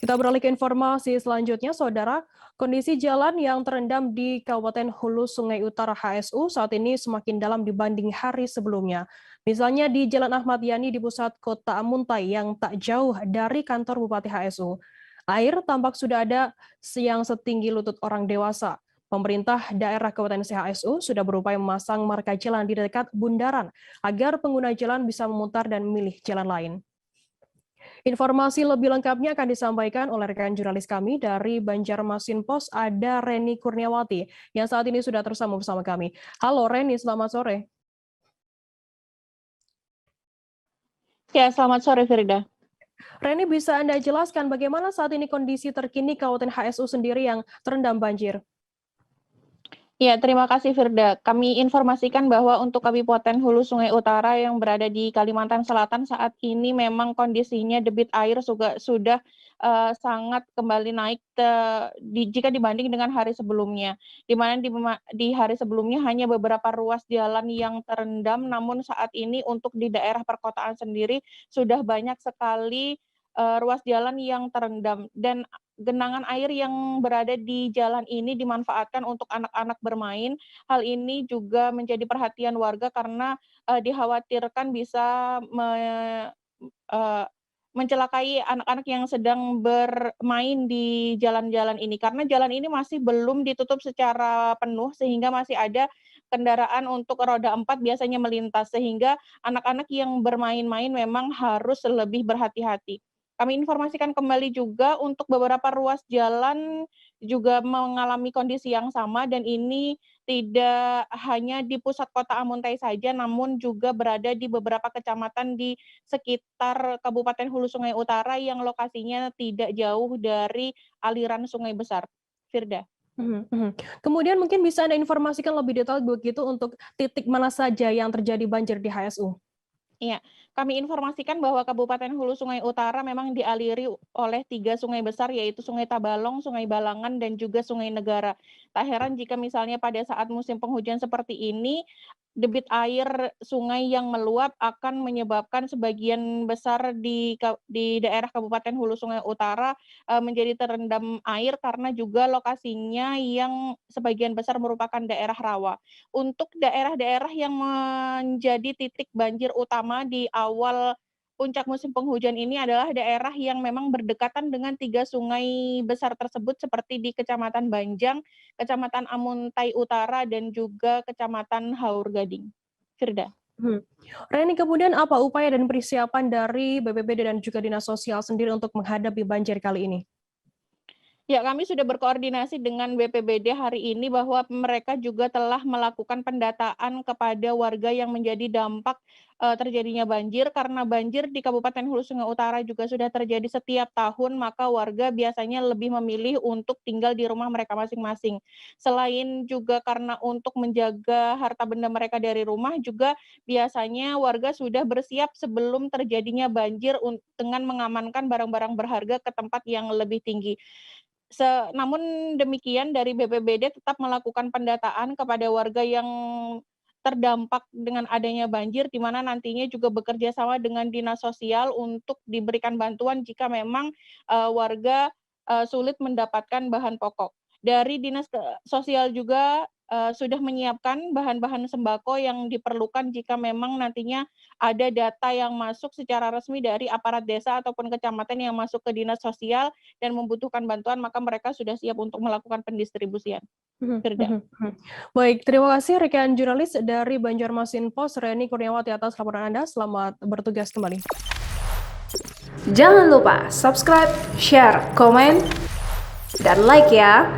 Kita beralih ke informasi selanjutnya, Saudara. Kondisi jalan yang terendam di Kabupaten Hulu Sungai Utara HSU saat ini semakin dalam dibanding hari sebelumnya. Misalnya di Jalan Ahmad Yani di pusat kota Muntai yang tak jauh dari kantor Bupati HSU. Air tampak sudah ada yang setinggi lutut orang dewasa. Pemerintah daerah Kabupaten HSU sudah berupaya memasang marka jalan di dekat bundaran agar pengguna jalan bisa memutar dan memilih jalan lain. Informasi lebih lengkapnya akan disampaikan oleh rekan jurnalis kami dari Banjarmasin Pos, ada Reni Kurniawati, yang saat ini sudah tersambung bersama kami. Halo Reni, selamat sore. Ya, selamat sore Firda. Reni, bisa Anda jelaskan bagaimana saat ini kondisi terkini Kabupaten HSU sendiri yang terendam banjir? Ya, terima kasih Firda. Kami informasikan bahwa untuk Kabupaten Hulu Sungai Utara yang berada di Kalimantan Selatan saat ini memang kondisinya debit air sudah sangat kembali naik jika dibanding dengan hari sebelumnya. Di mana di hari sebelumnya hanya beberapa ruas jalan yang terendam, namun saat ini untuk di daerah perkotaan sendiri sudah banyak sekali ruas jalan yang terendam dan genangan air yang berada di jalan ini dimanfaatkan untuk anak-anak bermain. Hal ini juga menjadi perhatian warga karena dikhawatirkan bisa mencelakai anak-anak yang sedang bermain di jalan-jalan ini. Karena jalan ini masih belum ditutup secara penuh sehingga masih ada kendaraan untuk roda 4 biasanya melintas, sehingga anak-anak yang bermain-main memang harus lebih berhati-hati. Kami informasikan kembali juga untuk beberapa ruas jalan juga mengalami kondisi yang sama dan ini tidak hanya di pusat kota Amuntai saja namun juga berada di beberapa kecamatan di sekitar Kabupaten Hulu Sungai Utara yang lokasinya tidak jauh dari aliran sungai besar. Firda. Kemudian mungkin bisa Anda informasikan lebih detail begitu untuk titik mana saja yang terjadi banjir di HSU? Iya, kami informasikan bahwa Kabupaten Hulu Sungai Utara memang dialiri oleh 3 sungai besar yaitu Sungai Tabalong, Sungai Balangan, dan juga Sungai Negara. Tak heran jika misalnya pada saat musim penghujan seperti ini, debit air sungai yang meluap akan menyebabkan sebagian besar di daerah Kabupaten Hulu Sungai Utara menjadi terendam air karena juga lokasinya yang sebagian besar merupakan daerah rawa. Untuk daerah-daerah yang menjadi titik banjir utama di awal puncak musim penghujan ini adalah daerah yang memang berdekatan dengan 3 sungai besar tersebut seperti di Kecamatan Banjang, Kecamatan Amuntai Utara, dan juga Kecamatan Haur Gading. Firda. Reni, kemudian apa upaya dan persiapan dari BPBD dan juga Dinas Sosial sendiri untuk menghadapi banjir kali ini? Ya, kami sudah berkoordinasi dengan BPBD hari ini bahwa mereka juga telah melakukan pendataan kepada warga yang menjadi dampak terjadinya banjir. Karena banjir di Kabupaten Hulu Sungai Utara juga sudah terjadi setiap tahun, maka warga biasanya lebih memilih untuk tinggal di rumah mereka masing-masing. Selain juga karena untuk menjaga harta benda mereka dari rumah, juga biasanya warga sudah bersiap sebelum terjadinya banjir dengan mengamankan barang-barang berharga ke tempat yang lebih tinggi. Namun demikian dari BPBD tetap melakukan pendataan kepada warga yang terdampak dengan adanya banjir, di mana nantinya juga bekerja sama dengan Dinas Sosial untuk diberikan bantuan jika memang warga sulit mendapatkan bahan pokok. Dari Dinas Sosial juga sudah menyiapkan bahan-bahan sembako yang diperlukan jika memang nantinya ada data yang masuk secara resmi dari aparat desa ataupun kecamatan yang masuk ke Dinas Sosial dan membutuhkan bantuan, maka mereka sudah siap untuk melakukan pendistribusian. Firda. Baik, terima kasih rekan jurnalis dari Banjarmasin Pos, Reni Kurniawati atas laporan Anda. Selamat bertugas kembali. Jangan lupa subscribe, share, komen, dan like ya.